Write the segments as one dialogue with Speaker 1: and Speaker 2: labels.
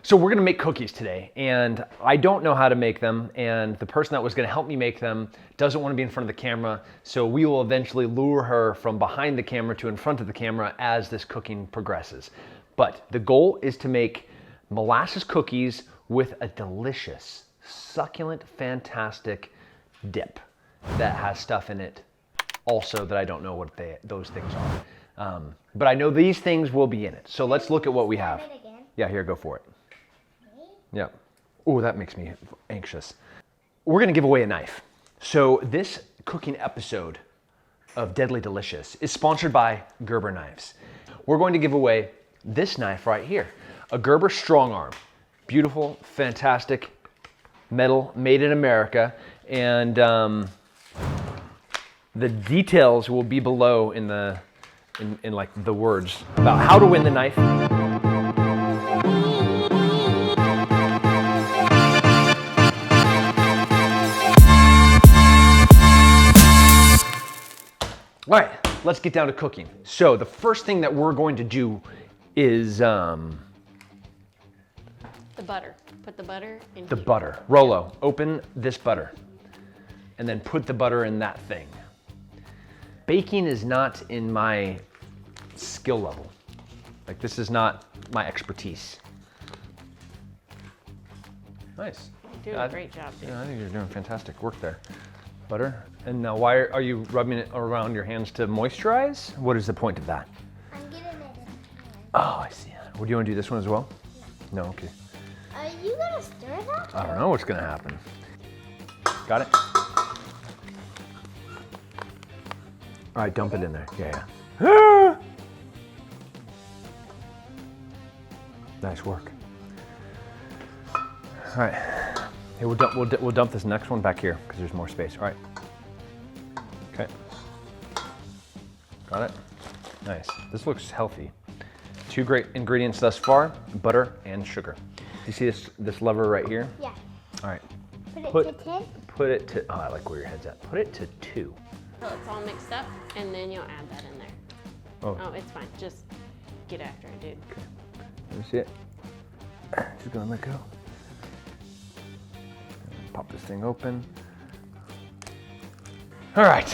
Speaker 1: So we're gonna make cookies today, and I don't know how to make them, and the person that was gonna help me make them doesn't wanna be in front of the camera, so we will eventually lure her from behind the camera to in front of the camera as this cooking progresses. But the goal is to make molasses cookies with a delicious, succulent, fantastic dip that has stuff in it also that I don't know what those things are. But I know these things will be in it. So let's look at what we have. Yeah, here, go for it. Yeah. Oh, that makes me anxious. We're gonna give away a knife. So this cooking episode of Deadly Delicious is sponsored by Gerber Knives. We're going to give away this knife right here, a Gerber Strong Arm. Beautiful, fantastic metal, made in America. And the details will be below in like the words about how to win the knife. All right, let's get down to cooking. So the first thing that we're going to do is
Speaker 2: the butter. Put the butter in
Speaker 1: the
Speaker 2: here.
Speaker 1: butter. Rolo, open this butter and then put the butter in that thing. Baking is not in my skill level. Like, this is not my expertise. Nice.
Speaker 2: You're doing a great job, dude.
Speaker 1: Yeah, I think you're doing fantastic work there. Butter. And now why are you rubbing it around your hands to moisturize? What is the point of that?
Speaker 3: I'm getting it in my hand.
Speaker 1: Oh, I see. Well, do you want to do this one as well? No, okay.
Speaker 3: Are you gonna stir that?
Speaker 1: I don't know what's gonna happen. Got it? All right, dump it in there. Yeah, yeah. Nice work. All right. Hey, we'll dump this next one back here because there's more space. All right. Okay. Got it? Nice. This looks healthy. Two great ingredients thus far, butter and sugar. You see this lever right here?
Speaker 3: Yeah.
Speaker 1: All right.
Speaker 3: Put it to 10?
Speaker 1: Put it to, oh, I like where your head's at. Put it to 2.
Speaker 2: Until it's all mixed up, and then you'll add that in there. Oh, it's fine. Just get after it, dude.
Speaker 1: Okay. Let me see it. Just gonna let go. Pop this thing open. All right.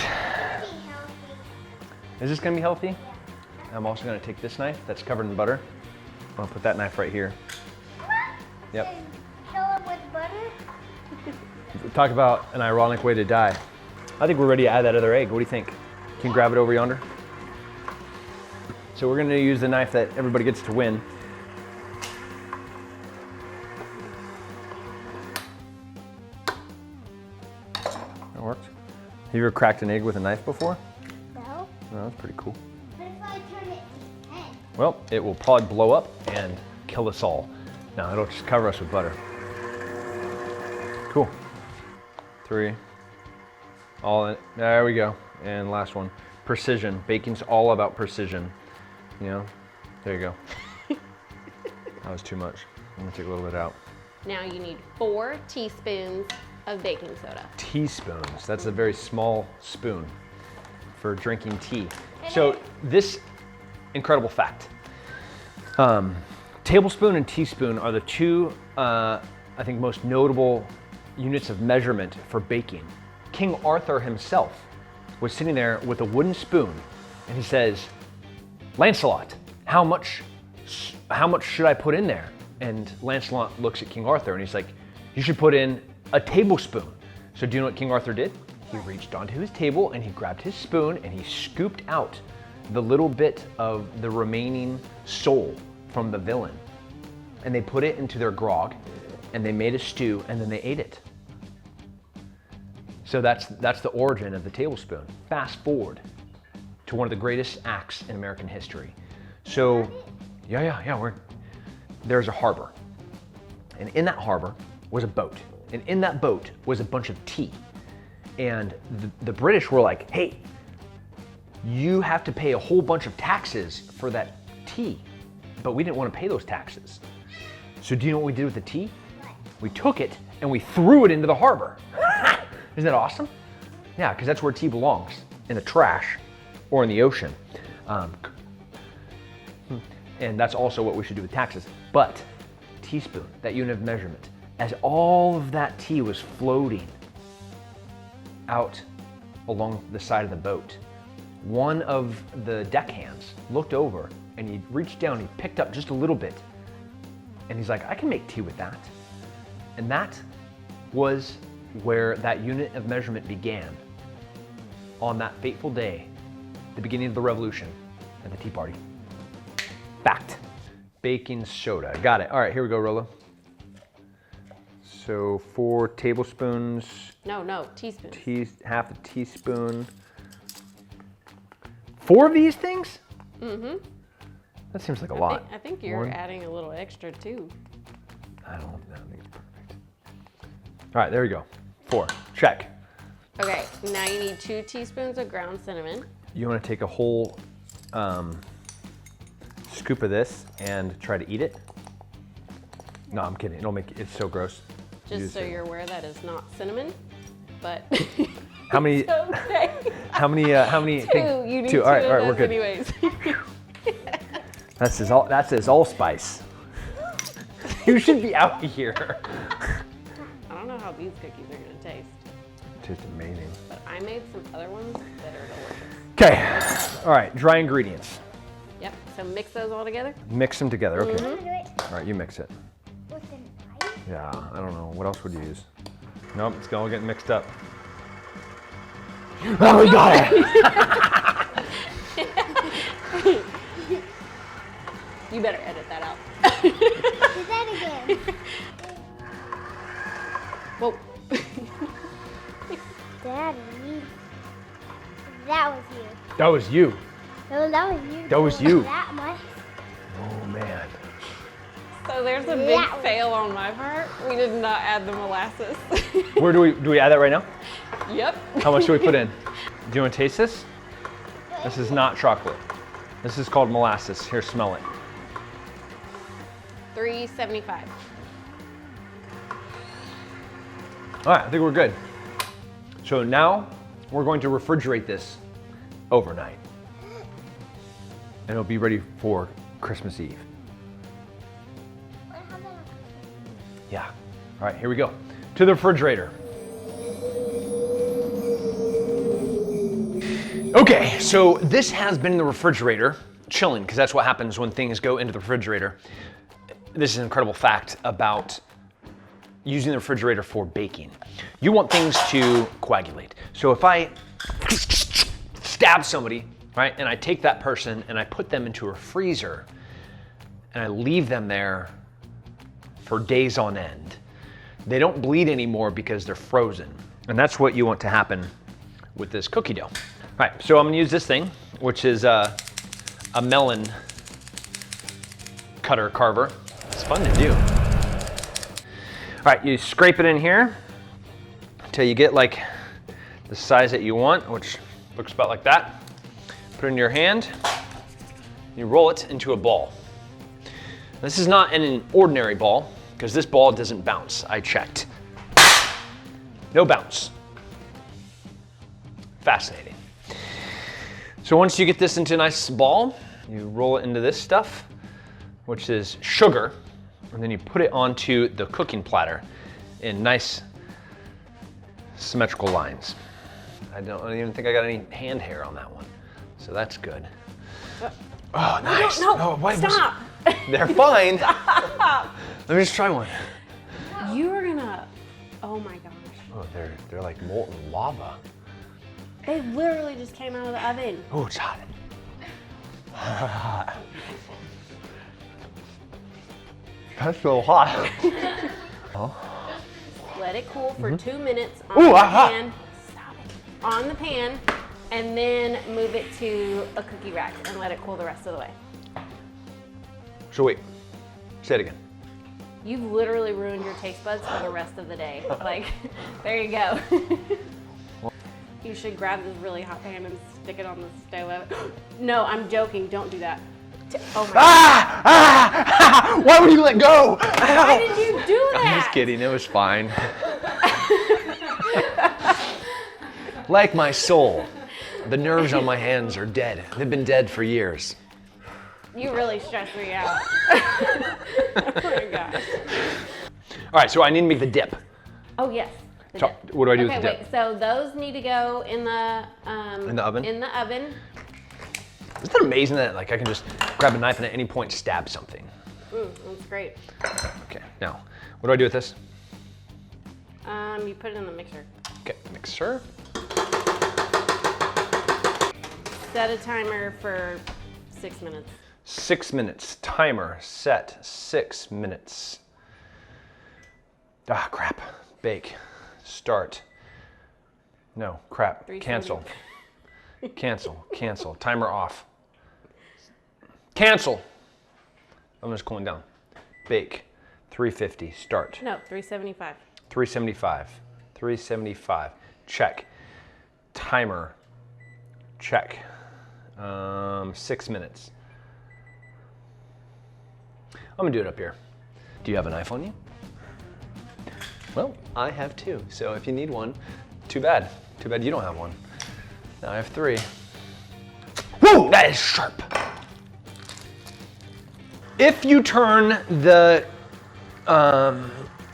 Speaker 1: Is this gonna be healthy? I'm also gonna take this knife that's covered in butter. I'm gonna put that knife right here. Yep.
Speaker 3: Fill it with butter?
Speaker 1: Talk about an ironic way to die. I think we're ready to add that other egg. What do you think? Can you grab it over yonder? So we're gonna use the knife that everybody gets to win. That worked. Have you ever cracked an egg with a knife before?
Speaker 3: No.
Speaker 1: No, that's pretty cool.
Speaker 3: But if I turn it to 10?
Speaker 1: Well, it will probably blow up and kill us all. No, it'll just cover us with butter. Cool. 3. All in. There we go. And last one. Precision. Baking's all about precision. You know? There you go. That was too much. I'm gonna take a little bit out.
Speaker 2: Now you need 4 teaspoons of baking soda.
Speaker 1: Teaspoons. That's a very small spoon for drinking tea. So this incredible fact. Tablespoon and teaspoon are the two, I think, most notable units of measurement for baking. King Arthur himself was sitting there with a wooden spoon, and he says, "Lancelot, how much should I put in there?" And Lancelot looks at King Arthur and he's like, "You should put in a tablespoon." So do you know what King Arthur did? He reached onto his table and he grabbed his spoon and he scooped out the little bit of the remaining soul from the villain. And they put it into their grog and they made a stew and then they ate it. So that's the origin of the tablespoon. Fast forward to one of the greatest acts in American history. So, yeah, there's a harbor. And in that harbor was a boat. And in that boat was a bunch of tea. And the British were like, "Hey, you have to pay a whole bunch of taxes for that tea." But we didn't want to pay those taxes. So do you know what we did with the tea? We took it and we threw it into the harbor. Isn't that awesome? Yeah, because that's where tea belongs, in the trash or in the ocean. And that's also what we should do with taxes. But teaspoon, that unit of measurement, as all of that tea was floating out along the side of the boat, one of the deckhands looked over and he reached down, he picked up just a little bit, and he's like, I can make tea with that. And that was where that unit of measurement began on that fateful day, the beginning of the revolution and the Tea Party. Fact. Baking soda. Got it. All right, here we go, Rolo. So 4 tablespoons.
Speaker 2: No, teaspoons.
Speaker 1: Half a teaspoon. 4 of these things?
Speaker 2: Mm-hmm.
Speaker 1: That seems like a lot.
Speaker 2: I think you're adding a little extra too.
Speaker 1: I think it's perfect. All right, there we go. 4. Check.
Speaker 2: Okay, now you need 2 teaspoons of ground cinnamon.
Speaker 1: You want to take a whole scoop of this and try to eat it? No, I'm kidding. It'll make it's so gross.
Speaker 2: Just so you're aware, that is not cinnamon, but
Speaker 1: how many?
Speaker 2: it's okay.
Speaker 1: How many?
Speaker 2: 2. You need 2
Speaker 1: All right,
Speaker 2: of
Speaker 1: we're
Speaker 2: those
Speaker 1: good.
Speaker 2: anyways.
Speaker 1: That's his allspice. You should be out here.
Speaker 2: I don't know how these cookies are gonna taste.
Speaker 1: Tastes amazing.
Speaker 2: But I made some other ones that are delicious.
Speaker 1: Okay. All right. Dry ingredients.
Speaker 2: Yep. So mix those all together.
Speaker 1: Mix them together. Okay.
Speaker 3: I'm gonna do it
Speaker 1: All right. You mix it.
Speaker 3: with a knife.
Speaker 1: Yeah. I don't know. What else would you use? Nope. It's all getting mixed up. Oh, we got it.
Speaker 2: You better edit that out.
Speaker 3: Do that again.
Speaker 2: Whoa.
Speaker 3: Daddy. That was you.
Speaker 1: That was you.
Speaker 3: No, that was you.
Speaker 1: That was you.
Speaker 3: That much.
Speaker 1: Oh man.
Speaker 2: So there's a big
Speaker 3: Yeah.
Speaker 2: fail on my part. We did not add the molasses.
Speaker 1: Where do we add that right now?
Speaker 2: Yep.
Speaker 1: How much do we put in? Do you want to taste this? This is not chocolate. This is called molasses. Here, smell it.
Speaker 2: $3.75.
Speaker 1: All right, I think we're good. So now we're going to refrigerate this overnight. And it'll be ready for Christmas Eve. Yeah. All right, here we go. To the refrigerator. Okay, so this has been in the refrigerator, chilling, because that's what happens when things go into the refrigerator. This is an incredible fact about using the refrigerator for baking. You want things to coagulate. So if I stab somebody, right, and I take that person and I put them into a freezer and I leave them there for days on end, they don't bleed anymore because they're frozen. And that's what you want to happen with this cookie dough. All right, so I'm gonna use this thing, which is a melon carver. It's fun to do. All right, you scrape it in here until you get like the size that you want, which looks about like that. Put it in your hand, you roll it into a ball. This is not an ordinary ball, because this ball doesn't bounce. I checked. No bounce. Fascinating. So once you get this into a nice ball, you roll it into this stuff, which is sugar, and then you put it onto the cooking platter in nice symmetrical lines. I don't even think I got any hand hair on that one, so that's good. Oh, nice.
Speaker 2: No,
Speaker 1: wait,
Speaker 2: stop.
Speaker 1: They're fine.
Speaker 2: Stop.
Speaker 1: Let me just try one.
Speaker 2: You are gonna, oh my gosh.
Speaker 1: Oh, they're like molten lava.
Speaker 2: They literally just came out of the oven.
Speaker 1: Oh, it's hot. That's so hot.
Speaker 2: Let it cool for 2 minutes on
Speaker 1: Ooh,
Speaker 2: the
Speaker 1: hot.
Speaker 2: pan. Stop it. On the pan, and then move it to a cookie rack and let it cool the rest of the way.
Speaker 1: So wait, say it again.
Speaker 2: You've literally ruined your taste buds for the rest of the day. Like, there you go. You should grab this really hot pan and stick it on the stove. No, I'm joking. Don't do that. Oh my God.
Speaker 1: Why would you let go?
Speaker 2: Why did you do that?
Speaker 1: I'm just kidding, it was fine. Like my soul, the nerves on my hands are dead. They've been dead for years.
Speaker 2: You really stress me out. Oh my gosh.
Speaker 1: All right, so I need to make the dip.
Speaker 2: Oh yes. the
Speaker 1: So,
Speaker 2: dip.
Speaker 1: what do I do
Speaker 2: okay,
Speaker 1: with the dip?
Speaker 2: wait. So those need to go in the
Speaker 1: oven?
Speaker 2: In the oven.
Speaker 1: Isn't it amazing that like I can just grab a knife and at any point stab something?
Speaker 2: That's great.
Speaker 1: Okay, now what do I do with this?
Speaker 2: You put it in the mixer.
Speaker 1: Okay, mixer.
Speaker 2: Set a timer for 6 minutes.
Speaker 1: 6 minutes. Timer set 6 minutes. Ah, crap. Bake. Start. No, crap.
Speaker 2: 370.
Speaker 1: Cancel. Cancel. Cancel. Timer off. Cancel. I'm just cooling down. Bake. 350. Start.
Speaker 2: No, 375.
Speaker 1: 375. 375. Check. Timer. Check. 6 minutes. I'm gonna do it up here. Do you have a knife on you? Well, I have two, so if you need one, too bad. Too bad you don't have one. Now I have three. Woo, that is sharp. If you turn the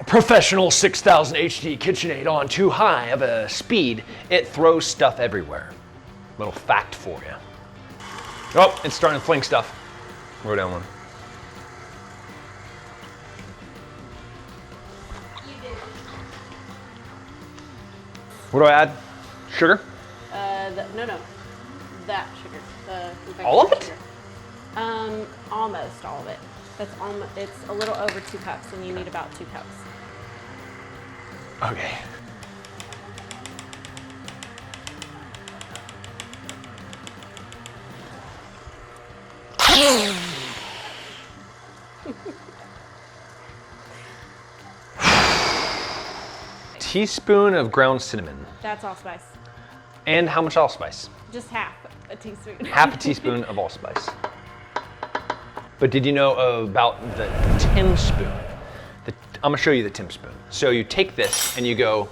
Speaker 1: professional 6000 HD KitchenAid on too high of a speed, it throws stuff everywhere. Little fact for you. Oh, it's starting to fling stuff. We're down one. What do I add? Sugar?
Speaker 2: No. That sugar. The confectionery
Speaker 1: All of it?
Speaker 2: sugar. Almost all of it. That's almost. It's a little over 2 cups, and you need about 2 cups.
Speaker 1: Okay. Teaspoon of ground cinnamon.
Speaker 2: That's allspice.
Speaker 1: And how much allspice?
Speaker 2: Just half a teaspoon.
Speaker 1: Half a teaspoon of allspice. But did you know about the Tim spoon? I'm gonna show you the Tim spoon. So you take this and you go,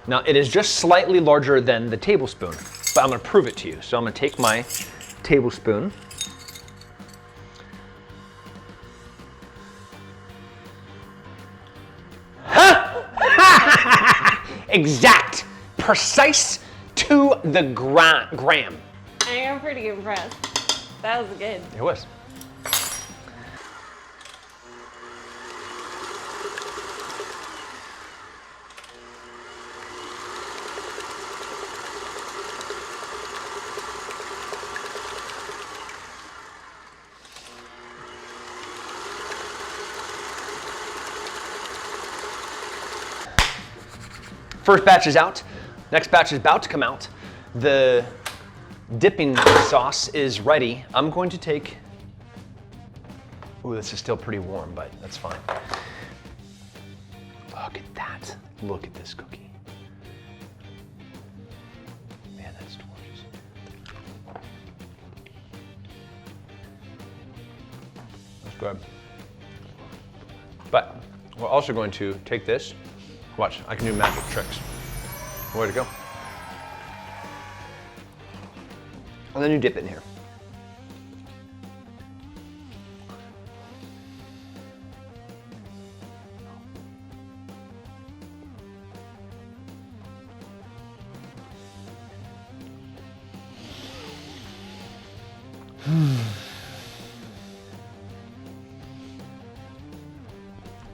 Speaker 1: now it is just slightly larger than the tablespoon, but I'm gonna prove it to you. So I'm gonna take my tablespoon. Exact, precise to the gram.
Speaker 2: I am pretty impressed. That was good.
Speaker 1: It was. First batch is out. Next batch is about to come out. The dipping sauce is ready. I'm going to take, ooh, this is still pretty warm, but that's fine. Look at that. Look at this cookie. Man, that's gorgeous. That's good. But we're also going to take this. Watch, I can do magic tricks. Way to go. And then you dip it in here.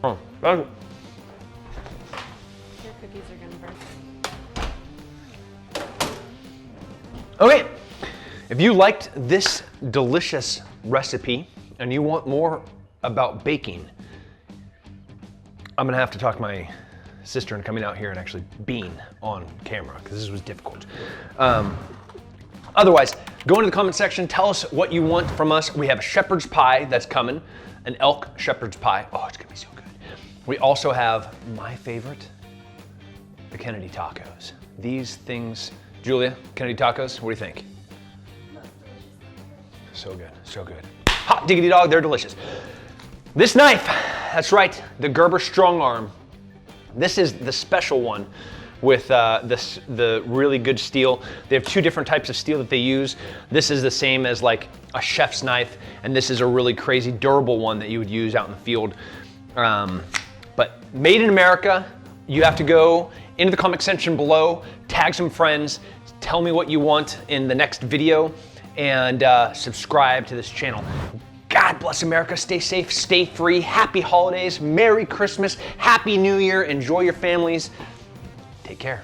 Speaker 1: Oh, that's
Speaker 2: Your cookies are gonna burn.
Speaker 1: okay, if you liked this delicious recipe and you want more about baking, I'm gonna have to talk my sister into coming out here and actually being on camera because this was difficult. Otherwise, go into the comment section, tell us what you want from us. We have a shepherd's pie that's coming, an elk shepherd's pie. Oh, it's gonna be so good. We also have my favorite, the Kennedy tacos. These things, Julia, Kennedy tacos, what do you think? So good, so good. Hot diggity dog, they're delicious. This knife, that's right, the Gerber Strong Arm. This is the special one with the really good steel. They have 2 different types of steel that they use. This is the same as like a chef's knife, and this is a really crazy durable one that you would use out in the field. But made in America. You have to go into the comment section below, tag some friends, tell me what you want in the next video, and subscribe to this channel. God bless America. Stay safe, stay free. Happy holidays, Merry Christmas, Happy New Year. Enjoy your families. Take care.